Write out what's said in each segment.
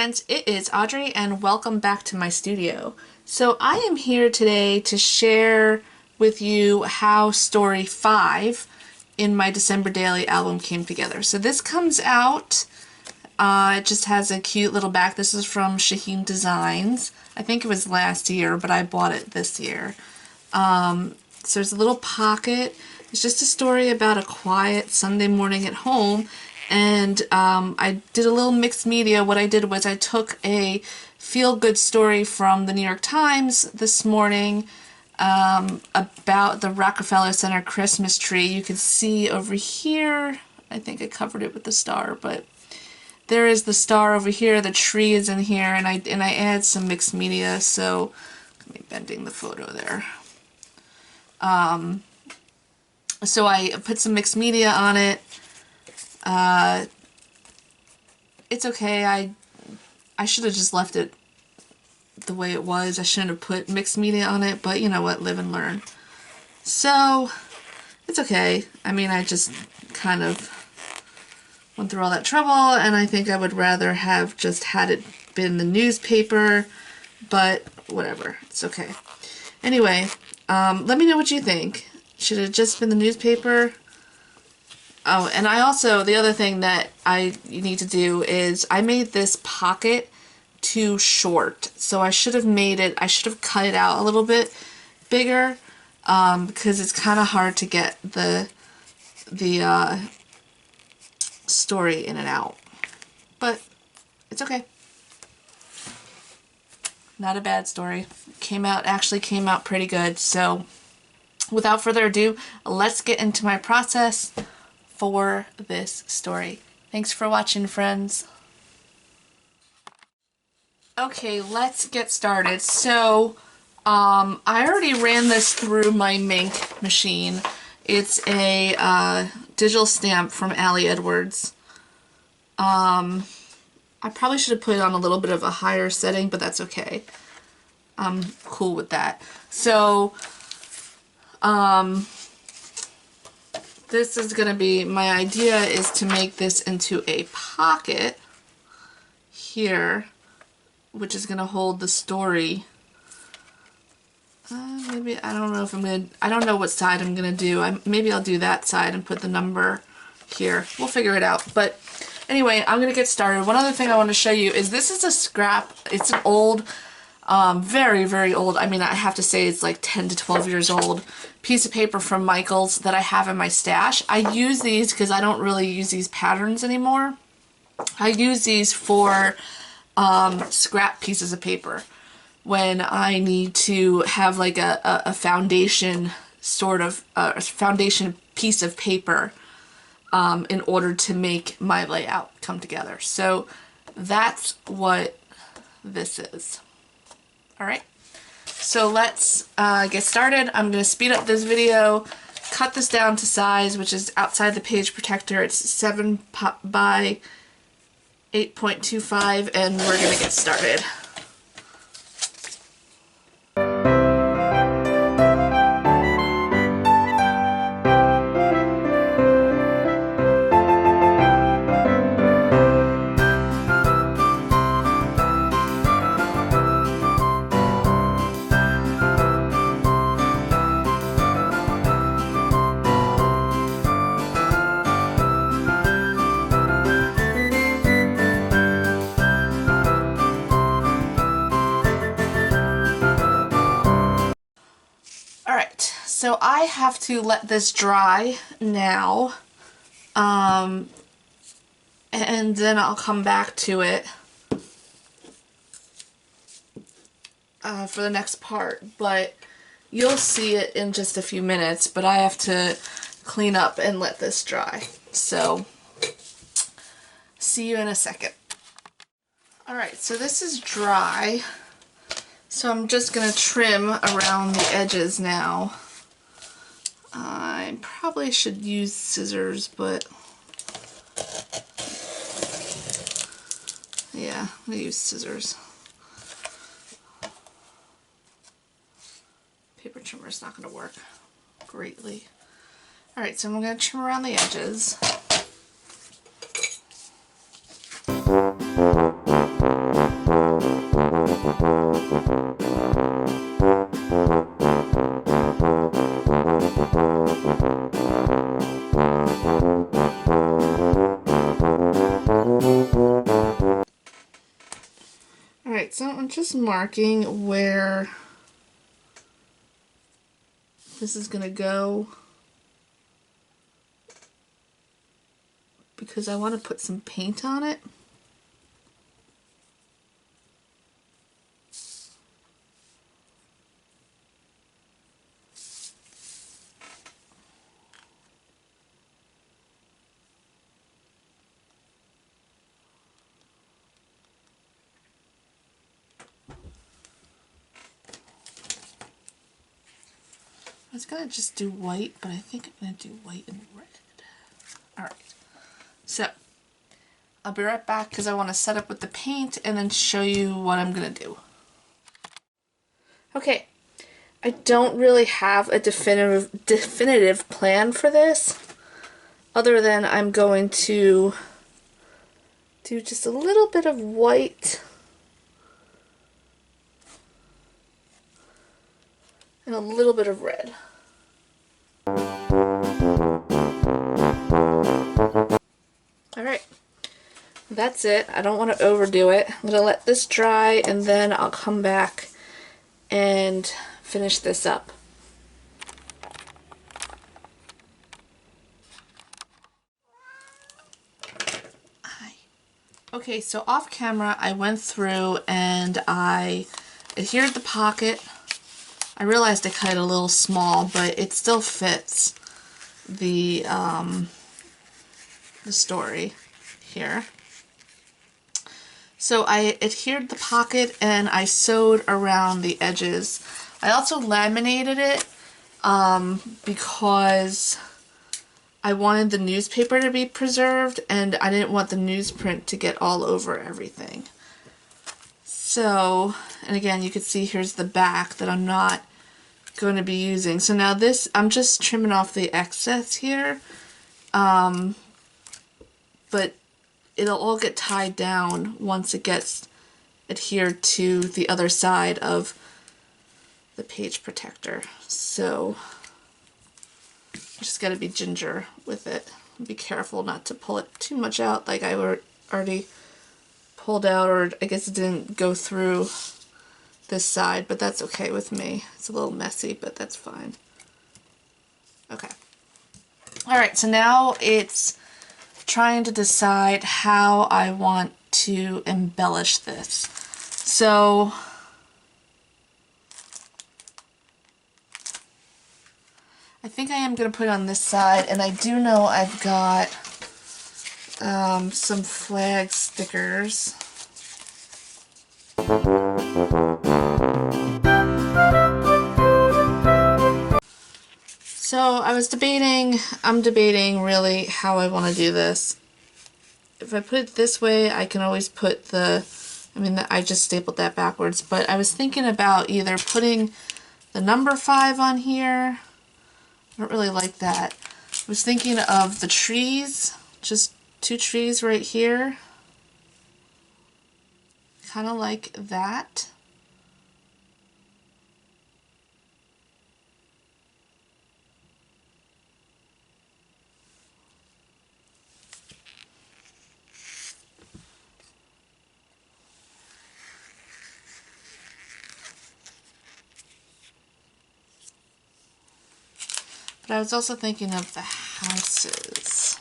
friends, it is Audrey and welcome back to my studio. So I am here today to share with you how story 5 in my December Daily album came together. So this comes out, it just has a cute little back. This is from Shaheen Designs. I think it was last year, but I bought it this year. So there's a little pocket. It's just a story about a quiet Sunday morning at home. And I did a little mixed media. What I did was I took a feel-good story from the New York Times this morning about the Rockefeller Center Christmas tree. You can see over here, I think I covered it with the star, but there is the star over here, the tree is in here, and I add some mixed media, so let me bending the photo there. So I put some mixed media on it. It's okay. I should have just left it the way it was. I shouldn't have put mixed media on it, but you know what, live and learn. So it's okay. I mean, I just kind of went through all that trouble, and I think I would rather have just had it been the newspaper, but whatever, it's okay. Anyway, let me know what you think. Should it have just been the newspaper? Oh, and I also, the other thing that you need to do is I made this pocket too short. So I should have cut it out a little bit bigger because it's kind of hard to get the story in and out. But it's okay. Not a bad story. Actually came out pretty good. So without further ado, let's get into my process for this story. Thanks for watching, friends. Okay, let's get started. So, I already ran this through my Mink machine. It's a digital stamp from Ali Edwards. I probably should have put it on a little bit of a higher setting, but that's okay. I'm cool with that. So, this is going to be, my idea is to make this into a pocket here, which is going to hold the story. Maybe, I don't know if I don't know what side I'm going to do. Maybe I'll do that side and put the number here. We'll figure it out. But anyway, I'm going to get started. One other thing I want to show you is this is a scrap. It's an old, very, very old, I mean, I have to say it's like 10 to 12 years old, piece of paper from Michaels that I have in my stash. I use these because I don't really use these patterns anymore. I use these for scrap pieces of paper when I need to have like a foundation sort of, a foundation piece of paper in order to make my layout come together. So that's what this is. All right. So let's get started. I'm going to speed up this video, cut this down to size, which is outside the page protector. It's 7 by 8.25, and we're going to get started. So I have to let this dry now, and then I'll come back to it for the next part, but you'll see it in just a few minutes, but I have to clean up and let this dry. So see you in a second. Alright, so this is dry, so I'm just going to trim around the edges now. I probably should use scissors, but yeah, I'm going to use scissors. Paper trimmer is not going to work greatly. Alright, so I'm going to trim around the edges. So I'm just marking where this is gonna go because I want to put some paint on it. I was gonna just do white, but I think I'm gonna do white and red. Alright, so I'll be right back because I want to set up with the paint and then show you what I'm gonna do. Okay, I don't really have a definitive plan for this, other than I'm going to do just a little bit of white and a little bit of red. Alright, that's it. I don't want to overdo it. I'm going to let this dry and then I'll come back and finish this up. Okay, so off camera I went through and I adhered the pocket. I realized I cut it a little small, but it still fits the story here. So I adhered the pocket and I sewed around the edges. I also laminated it because I wanted the newspaper to be preserved and I didn't want the newsprint to get all over everything. So, and again, you can see here's the back that I'm not going to be using. So now this, I'm just trimming off the excess here, but it'll all get tied down once it gets adhered to the other side of the page protector. So just got to be ginger with it. Be careful not to pull it too much out like I already pulled out, or I guess it didn't go through this side, but that's okay with me. It's a little messy, but that's fine. Okay. Alright, so now it's trying to decide how I want to embellish this. So I think I am going to put it on this side, and I do know I've got some flag stickers. So I'm debating really how I want to do this. If I put it this way, I can always put I just stapled that backwards, but I was thinking about either putting the number 5 on here. I don't really like that. I was thinking of the trees, just 2 trees right here. Kind of like that. But I was also thinking of the houses.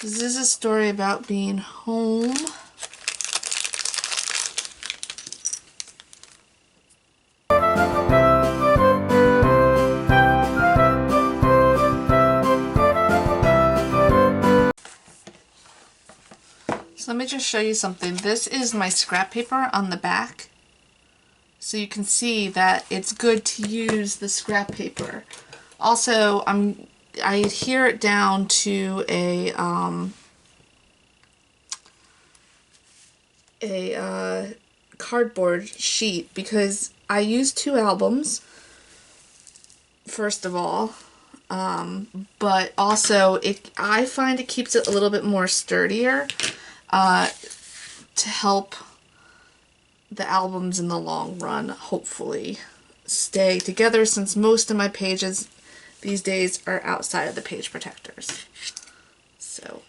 This is a story about being home. So let me just show you something. This is my scrap paper on the back. So you can see that it's good to use the scrap paper. Also, I adhere it down to a cardboard sheet because I use 2 albums, first of all, but also I find it keeps it a little bit more sturdier to help the albums in the long run, hopefully. stay together since most of my pages these days are outside of the page protectors. So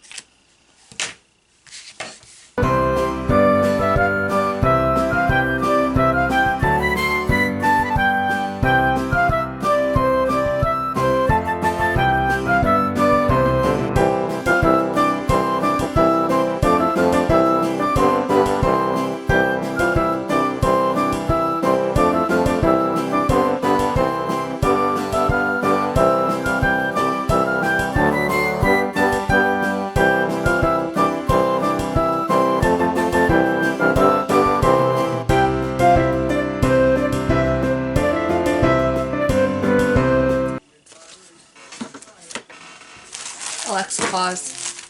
Alexa, pause.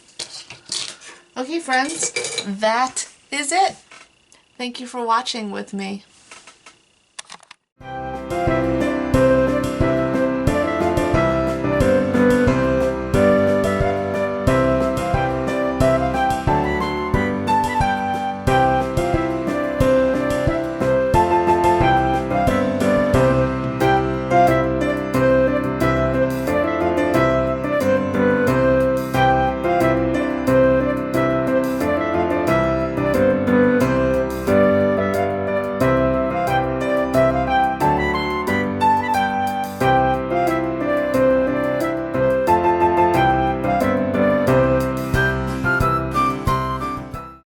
Okay, friends, that is it. Thank you for watching with me.